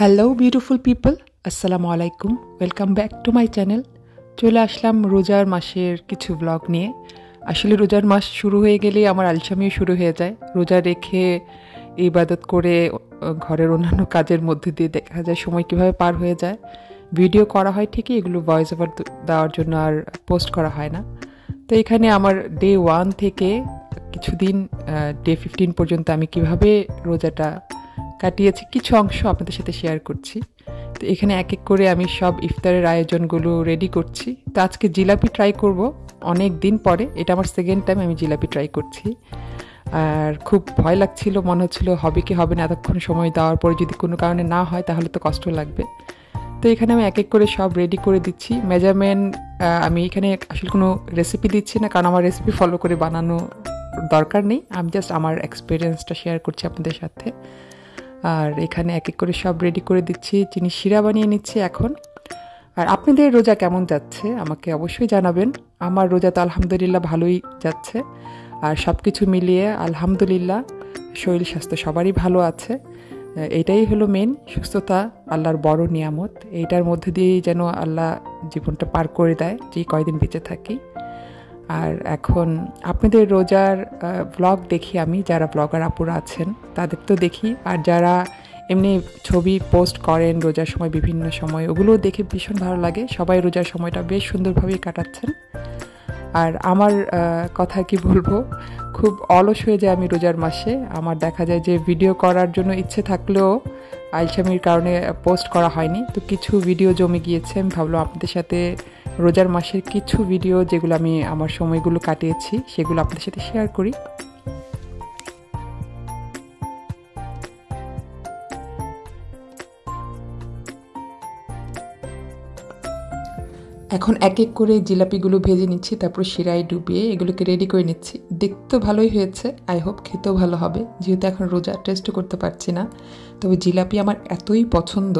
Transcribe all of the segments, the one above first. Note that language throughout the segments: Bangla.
হ্যালো বিউটিফুল পিপল, আসসালামু আলাইকুম। Welcome back to my channel. চলে আসলাম রোজার মাসের কিছু ব্লগ নিয়ে। আসলে রোজার মাস শুরু হয়ে গেলেই আমার আলসামিও শুরু হয়ে যায়। রোজা রেখে ইবাদত করে ঘরের অন্যান্য কাজের মধ্যে দিয়ে দেখা যায় সময় কীভাবে পার হয়ে যায়। ভিডিও করা হয় ঠিকই, এগুলো ভয়েস ওভার দেওয়ার জন্য আর পোস্ট করা হয় না। তো এখানে আমার ডে 1 থেকে কিছুদিন ডে 15 পর্যন্ত আমি কিভাবে রোজাটা কাটিয়েছি কিছু অংশ আপনাদের সাথে শেয়ার করছি। তো এখানে এক এক করে আমি সব ইফতারের আয়োজনগুলো রেডি করছি। তো আজকে জিলাপি ট্রাই করব অনেক দিন পরে। এটা আমার সেকেন্ড টাইম আমি জিলাপি ট্রাই করছি। আর খুব ভয় লাগছিল, মনে হচ্ছিল হবে কি হবে না। এতক্ষণ সময় দেওয়ার পরে যদি কোনো কারণে না হয় তাহলে তো কষ্ট লাগবে। তো এখানে আমি এক এক করে সব রেডি করে দিচ্ছি। মেজারমেন্ট আমি এখানে আসলে কোনো রেসিপি দিচ্ছি না, কারণ আমার রেসিপি ফলো করে বানানো দরকার নেই। আমি জাস্ট আমার এক্সপিরিয়েন্সটা শেয়ার করছি আপনাদের সাথে। আর এখানে এক এক করে সব রেডি করে দিচ্ছি। চিনি শিরা বানিয়ে নিচ্ছি এখন। আর আপনাদের রোজা কেমন যাচ্ছে আমাকে অবশ্যই জানাবেন। আমার রোজা তো আলহামদুলিল্লাহ ভালোই যাচ্ছে। আর সব কিছু মিলিয়ে আলহামদুলিল্লাহ শরীর স্বাস্থ্য সবারই ভালো আছে। এইটাই হলো মেন। সুস্থতা আল্লাহর বড় নিয়ামত। এইটার মধ্যে দিয়েই যেন আল্লাহ জীবনটা পার করে দেয় যে কয়দিন বেঁচে থাকি। আর এখন আপনাদের রোজার ব্লগ দেখি আমি, যারা ব্লগার আপুরা আছেন তাদের তো দেখি। আর যারা এমনি ছবি পোস্ট করেন রোজার সময় বিভিন্ন সময়, ওগুলো দেখে ভীষণ ভালো লাগে। সবাই রোজার সময়টা বেশ সুন্দরভাবেই কাটাচ্ছেন। আর আমার কথা কি বলবো, খুব অলস হয়ে যায় আমি রোজার মাসে। আমার দেখা যায় যে ভিডিও করার জন্য ইচ্ছে থাকলেও আলসামির কারণে পোস্ট করা হয়নি। তো কিছু ভিডিও জমে গিয়েছে। আমি ভাবলাম আপনাদের সাথে রোজার মাসের কিছু ভিডিও যেগুলো আমি আমার সময়গুলো কাটিয়েছি সেগুলো আপনাদের সাথে শেয়ার করি। এখন এক এক করে জিলাপিগুলো ভেজে নিচ্ছি, তারপর শিরায় ডুবিয়ে এগুলোকে রেডি করে নিচ্ছি। দেখতে ভালোই হয়েছে, আই হোপ খেতেও ভালো হবে। যেহেতু এখন রোজা টেস্টও করতে পারছি না, তবে জিলাপি আমার এতই পছন্দ,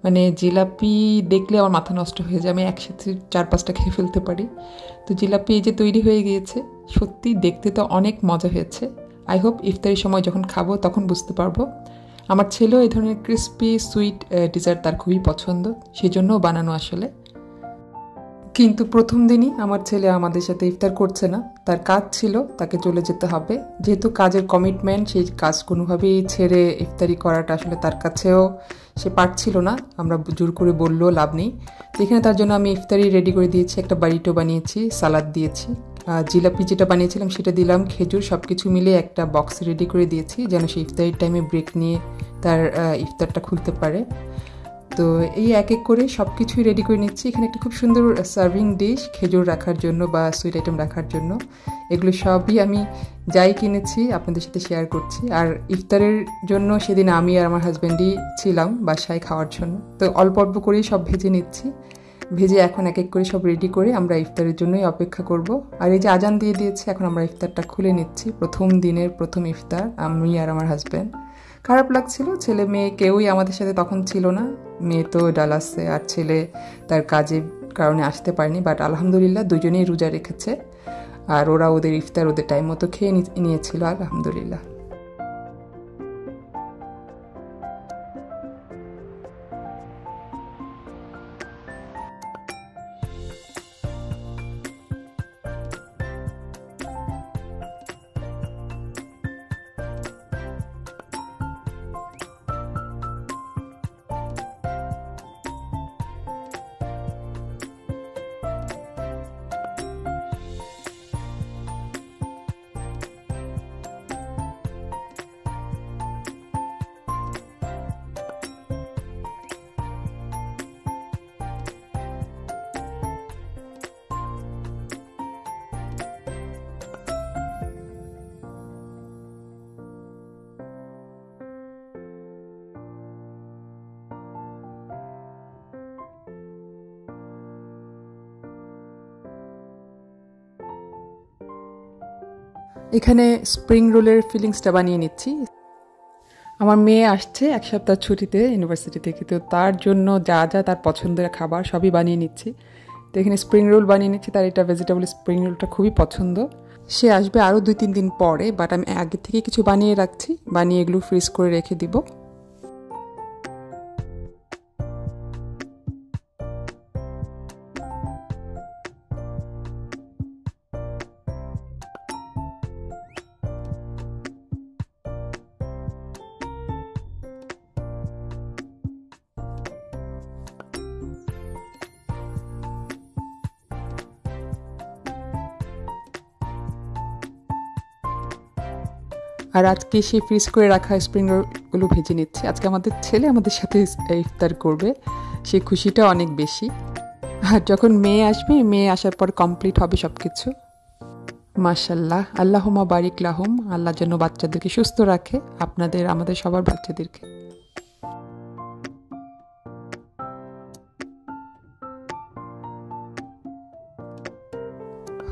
মানে জিলাপি দেখলে আমার মাথা নষ্ট হয়ে যায়। আমি একসাথে 4-5টা খেয়ে ফেলতে পারি। তো জিলাপি এই যে তৈরি হয়ে গিয়েছে, সত্যি দেখতে তো অনেক মজা হয়েছে। আই হোপ ইফতারির সময় যখন খাবো তখন বুঝতে পারবো। আমার ছেলেও এই ধরনের ক্রিস্পি সুইট ডিজার্ট তার খুবই পছন্দ, সেই জন্যও বানানো আসলে। কিন্তু প্রথম দিনই আমার ছেলে আমাদের সাথে ইফতার করছে না। তার কাজ ছিল, তাকে চলে যেতে হবে। যেহেতু কাজের কমিটমেন্ট, সেই কাজ কোনোভাবেই ছেড়ে ইফতারি করাটা আসলে তার কাছেও সে পারছিল না। আমরা জোর করে বললেও লাভ নেই। তো এখানে তার জন্য আমি ইফতারি রেডি করে দিয়েছি। একটা বাড়িটো বানিয়েছি, সালাদ দিয়েছি, জিলাপি যেটা বানিয়েছিলাম সেটা দিলাম, খেজুর, সব কিছু মিলে একটা বক্স রেডি করে দিয়েছি যেন সে ইফতারির টাইমে ব্রেক নিয়ে তার ইফতারটা খুলতে পারে। তো এই এক এক করে সব কিছুই রেডি করে নিচ্ছি। এখানে একটা খুব সুন্দর সার্ভিং ডিশ খেজুর রাখার জন্য বা সুইট আইটেম রাখার জন্য। এগুলো সবই আমি যাই কিনেছি আপনাদের সাথে শেয়ার করছি। আর ইফতারের জন্য সেদিন আমি আর আমার হাজব্যান্ডই ছিলাম বাসায় খাওয়ার জন্য। তো অল্প অল্প করেই সব ভেজে নিচ্ছি। ভেজে এখন এক এক করে সব রেডি করে আমরা ইফতারের জন্যই অপেক্ষা করব। আর এই যে আজান দিয়ে দিয়েছে, এখন আমরা ইফতারটা খুলে নিচ্ছি। প্রথম দিনের প্রথম ইফতার, আমি আর আমার হাজব্যান্ড। খারাপ লাগছিল, ছেলে মেয়ে কেউই আমাদের সাথে তখন ছিল না। মেয়ে তো ডালাসে, আর ছেলে তার কাজের কারণে আসতে পারেনি। বাট আলহামদুলিল্লাহ দুজনেই রোজা রেখেছে। আর ওরা ওদের ইফতার ওদের টাইম মতো খেয়ে নিয়েছিল আলহামদুলিল্লাহ। এখানে স্প্রিং রোলের ফিলিংসটা বানিয়ে নিচ্ছি। আমার মেয়ে আসছে 1 সপ্তাহ ছুটিতে ইউনিভার্সিটি থেকে, তো তার জন্য যা যা তার পছন্দের খাবার সবই বানিয়ে নিচ্ছি। তো এখানে স্প্রিং রোল বানিয়ে নিচ্ছি, তার এটা ভেজিটেবল স্প্রিং রোলটা খুবই পছন্দ। সে আসবে আরও 2-3 দিন পরে, বাট আমি আগে থেকে কিছু বানিয়ে রাখছি, বানিয়ে এগুলো ফ্রিজ করে রেখে দিব। আর আজকে সেই ফ্রিজ করে রাখা স্প্রিং রোলগুলো ভেজে নিচ্ছি। আজকে আমাদের ছেলে আমাদের সাথে ইফতার করবে, সেই খুশিটা অনেক বেশি। আর যখন মেয়ে আসবে, মেয়ে আসার পর কমপ্লিট হবে সব কিছু। মাশাল্লাহ, আল্লাহুম্মা বারিক লাহুম। আল্লাহ যেন বাচ্চাদেরকে সুস্থ রাখে, আপনাদের আমাদের সবার বাচ্চাদেরকে।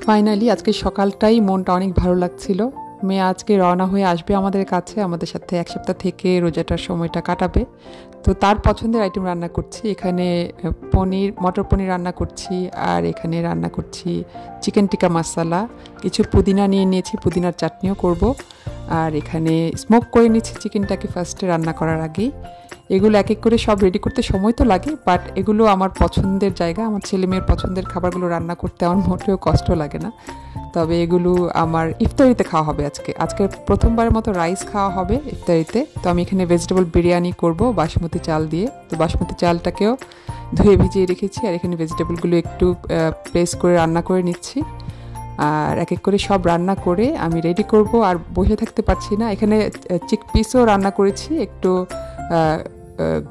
ফাইনালি আজকে সকালটাই মনটা অনেক ভালো লাগছিল। মেয়ে আজকে রওনা হয়ে আসবে আমাদের কাছে, আমাদের সাথে এক সপ্তাহ থেকে রোজাটার সময়টা কাটাবে। তো তার পছন্দের আইটেম রান্না করছি। এখানে মটর পনির রান্না করছি, আর এখানে রান্না করছি চিকেন টিক্কা মশলা। কিছু পুদিনা নিয়ে নিয়েছি, পুদিনার চাটনিও করব। আর এখানে স্মোক করে নিচ্ছি চিকেনটাকে ফার্স্টে রান্না করার আগেই। এগুলো এক এক করে সব রেডি করতে সময় তো লাগে, বাট এগুলো আমার পছন্দের জায়গা। আমার ছেলে মেয়ের পছন্দের খাবারগুলো রান্না করতে আমার মোটেও কষ্ট লাগে না। তবে এগুলো আমার ইফতারিতে খাওয়া হবে আজকে প্রথমবারের মতো রাইস খাওয়া হবে ইফতারিতে। তো আমি এখানে ভেজিটেবল বিরিয়ানি করব বাসমতি চাল দিয়ে। তো বাসমতি চালটাকেও ধুয়ে ভিজিয়ে রেখেছি, আর এখানে ভেজিটেবলগুলো একটু প্রেস করে রান্না করে নিচ্ছি। আর এক এক করে সব রান্না করে আমি রেডি করব, আর বসে থাকতে পারছি না। এখানে চিকপিসও রান্না করেছি একটু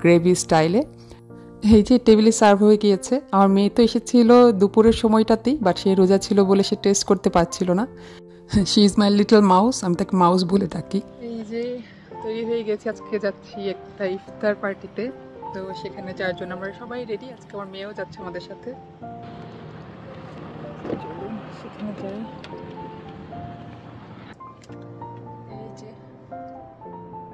গ্রেভি স্টাইলে। এই যে টেবিলে সার্ভ হয়ে গিয়েছে। আমার মেয়ে তো এসেছিল দুপুরের সময়টাতেই, বাট সে রোজা ছিল বলে সে টেস্ট করতে পারছিল না। She is my little mouse, আমি তাকে মাউস বলে ডাকি। এই যে তৈরি হয়ে গেছে, আজকে যাচ্ছি একটা ইফতার পার্টিতে। তো সেখানে যাওয়ার জন্য আমরা সবাই রেডি। আজকে আমার মেয়েও যাচ্ছে আমাদের সাথে। সেখানে যাই। এই যে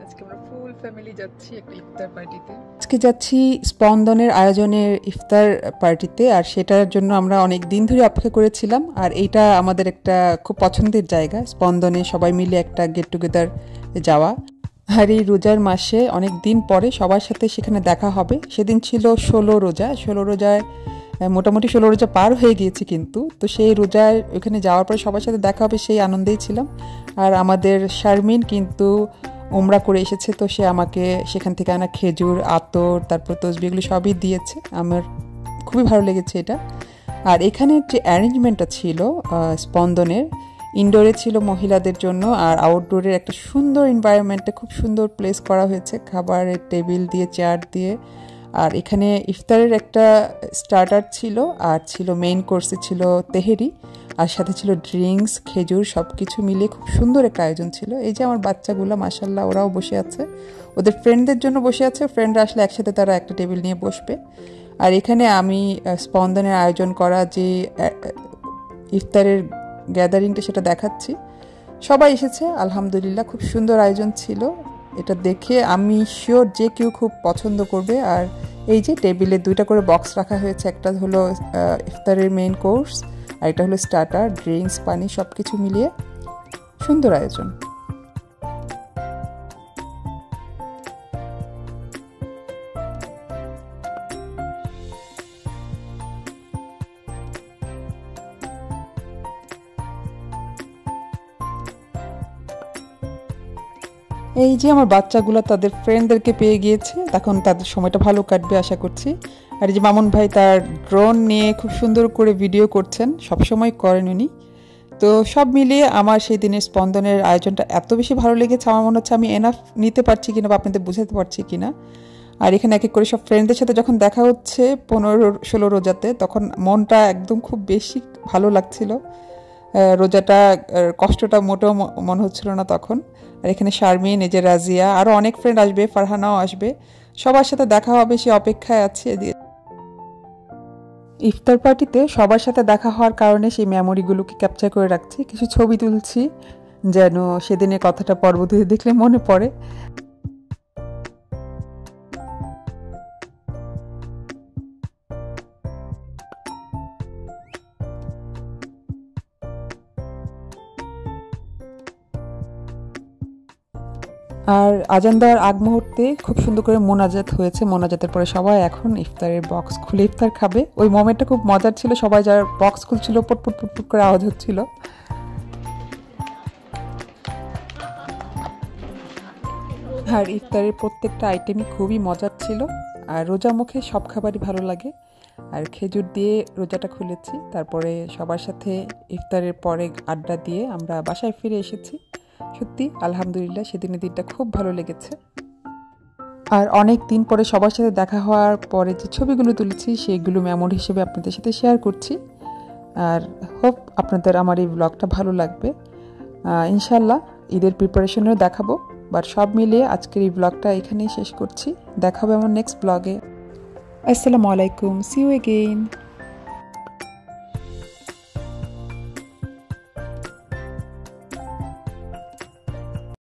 আজকে আমরা ফুল ফ্যামিলি যাচ্ছি একটা ইফতার পার্টিতে। আজকে যাচ্ছি স্পন্দনের আয়োজনের ইফতার পার্টিতে, আর সেটার জন্য আমরা অনেক দিন ধরে অপেক্ষা করেছিলাম। আর এইটা আমাদের একটা খুব পছন্দের জায়গা, স্পন্দনে সবাই মিলে একটা গেট টুগেদার যাওয়া। আর এই রোজার মাসে অনেক দিন পরে সবার সাথে সেখানে দেখা হবে। সেদিন ছিল 16 রোজা। 16 রোজায় মোটামুটি 16 রোজা পার হয়ে গিয়েছে, কিন্তু তো সেই রোজায় ওখানে যাওয়ার পরে সবার সাথে দেখা হবে, সেই আনন্দেই ছিলাম। আর আমাদের শারমিন কিন্তু উমরা করে এসেছে, তো সে আমাকে সেখান থেকে আনা খেজুর, আতর, তারপর তসবি, এগুলো সবই দিয়েছে। আমার খুবই ভালো লেগেছে এটা। আর এখানের যে অ্যারেঞ্জমেন্টটা ছিল স্পন্দনের, ইনডোরে ছিল মহিলাদের জন্য, আর আউটডোরের একটা সুন্দর এনভায়রনমেন্টে খুব সুন্দর প্লেস করা হয়েছে, খাবারের টেবিল দিয়ে, চেয়ার দিয়ে। আর এখানে ইফতারের একটা স্টার্টার ছিল, আর ছিল মেইন কোর্সে ছিল তেহেরি, আর সাথে ছিল ড্রিঙ্কস, খেজুর, সব কিছু মিলিয়ে খুব সুন্দর একটা আয়োজন ছিল। এই যে আমার বাচ্চাগুলো মাশাল্লাহ, ওরাও বসে আছে, ওদের ফ্রেন্ডদের জন্য বসে আছে। ফ্রেন্ডরা আসলে একসাথে তারা একটা টেবিল নিয়ে বসবে। আর এখানে আমি স্পন্দনের আয়োজন করা যে ইফতারের গ্যাদারিংটা সেটা দেখাচ্ছি। সবাই এসেছে আলহামদুলিল্লাহ, খুব সুন্দর আয়োজন ছিল। এটা দেখে আমি শিওর যে কেউ খুব পছন্দ করবে। আর এই যে টেবিলে 2টা করে বক্স রাখা হয়েছে, একটা হলো ইফতারের মেইন কোর্স, আর এটা হলো স্টার্টার, ড্রিঙ্কস, পানি, সব কিছু মিলিয়ে সুন্দর আয়োজন। এই যে আমার বাচ্চাগুলো তাদের ফ্রেন্ডদেরকে পেয়ে গিয়েছে, তখন তাদের সময়টা ভালো কাটবে আশা করছি। আর এই যে মামুন ভাই তার ড্রোন নিয়ে খুব সুন্দর করে ভিডিও করছেন, সবসময় করেন উনি। তো সব মিলিয়ে আমার সেই দিনের স্পন্দনের আয়োজনটা এত বেশি ভালো লেগেছে, আমার মনে হচ্ছে আমি এনাফ নিতে পারছি কিনা বা আপনাদের বুঝাতে পারছি কিনা। আর এখানে এক এক করে সব ফ্রেন্ডদের সাথে যখন দেখা হচ্ছে 15-16 রোজাতে, তখন মনটা একদম খুব বেশি ভালো লাগছিল। রোজাটা কষ্টটা মোটেও মনে হচ্ছিল না তখন। আর এখানে শারমিন, এই যে রাজিয়া, আরও অনেক ফ্রেন্ড আসবে, ফারহানাও আসবে, সবার সাথে দেখা হবে সে অপেক্ষায় আছে। ইফতার পার্টিতে সবার সাথে দেখা হওয়ার কারণে সেই মেমোরিগুলোকে ক্যাপচার করে রাখছি, কিছু ছবি তুলছি যেন সেদিনের কথাটা পরবর্তীতে দেখলে মনে পড়ে। আর আজান দেওয়ার আগ মুহূর্তে খুব সুন্দর করে মোনাজাত হয়েছে। মোনাজাতের পরে সবাই এখন ইফতারের বক্স খুলে ইফতার খাবে। ওই মোমেন্টটা খুব মজার ছিল, সবাই যারা বক্স খুলছিল পটপট পটপট করে আওয়াজ হচ্ছিল। আর ইফতারের প্রত্যেকটা আইটেমই খুবই মজার ছিল। আর রোজা মুখে সব খাবারই ভালো লাগে। আর খেজুর দিয়ে রোজাটা খুলেছি, তারপরে সবার সাথে ইফতারের পরে আড্ডা দিয়ে আমরা বাসায় ফিরে এসেছি। সত্যি আলহামদুলিল্লাহ সেদিনের দিনটা খুব ভালো লেগেছে। আর অনেক দিন পরে সবার সাথে দেখা হওয়ার পরে যে ছবিগুলো তুলেছি সেইগুলো মেমোরি হিসেবে আপনাদের সাথে শেয়ার করছি। আর হোপ আপনাদের আমার এই ব্লগটা ভালো লাগবে। ইনশাল্লাহ ঈদের প্রিপারেশনেও দেখাবো। বাট সব মিলিয়ে আজকের এই ব্লগটা এখানেই শেষ করছি। দেখা হবে আমার নেক্সট ব্লগে। আসসালামু আলাইকুম, সি ইউ এগেইন।